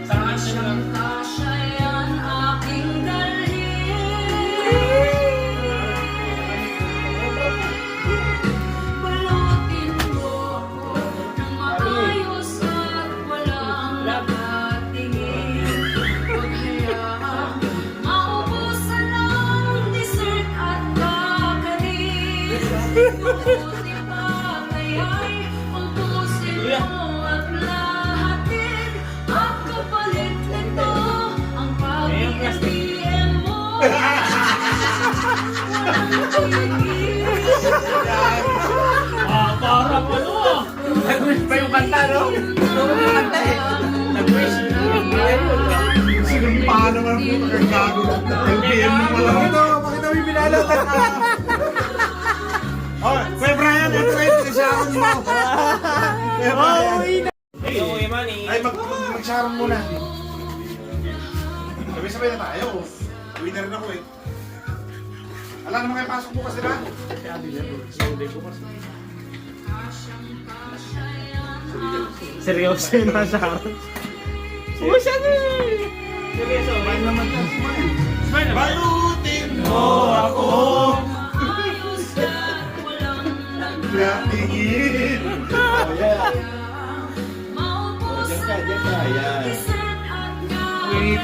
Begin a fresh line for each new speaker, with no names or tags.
Saan siya lang? Parang ano? Nag-wish pa yung kanta, no? Yung kanta eh. Nag-wish.
Sinumpa naman po magagago. LPM mo pala.
Pakita mo yung binalot.
Oh, Kuya Brian, ito rin, sisyaron mo. Kuya Brian. Ay, mag-syaron muna. Sabay-sabay na tayo. Winner na ko eh. Alam naman kayo pasok bukas, diba?
Seryoso yun na siya. Oo, siya na eh. Seryoso.
Smile naman ka, smile. Smile naman. Balutin mo ako. Natingin. Oh, yeah. Diyan ka. Ayan. Wait,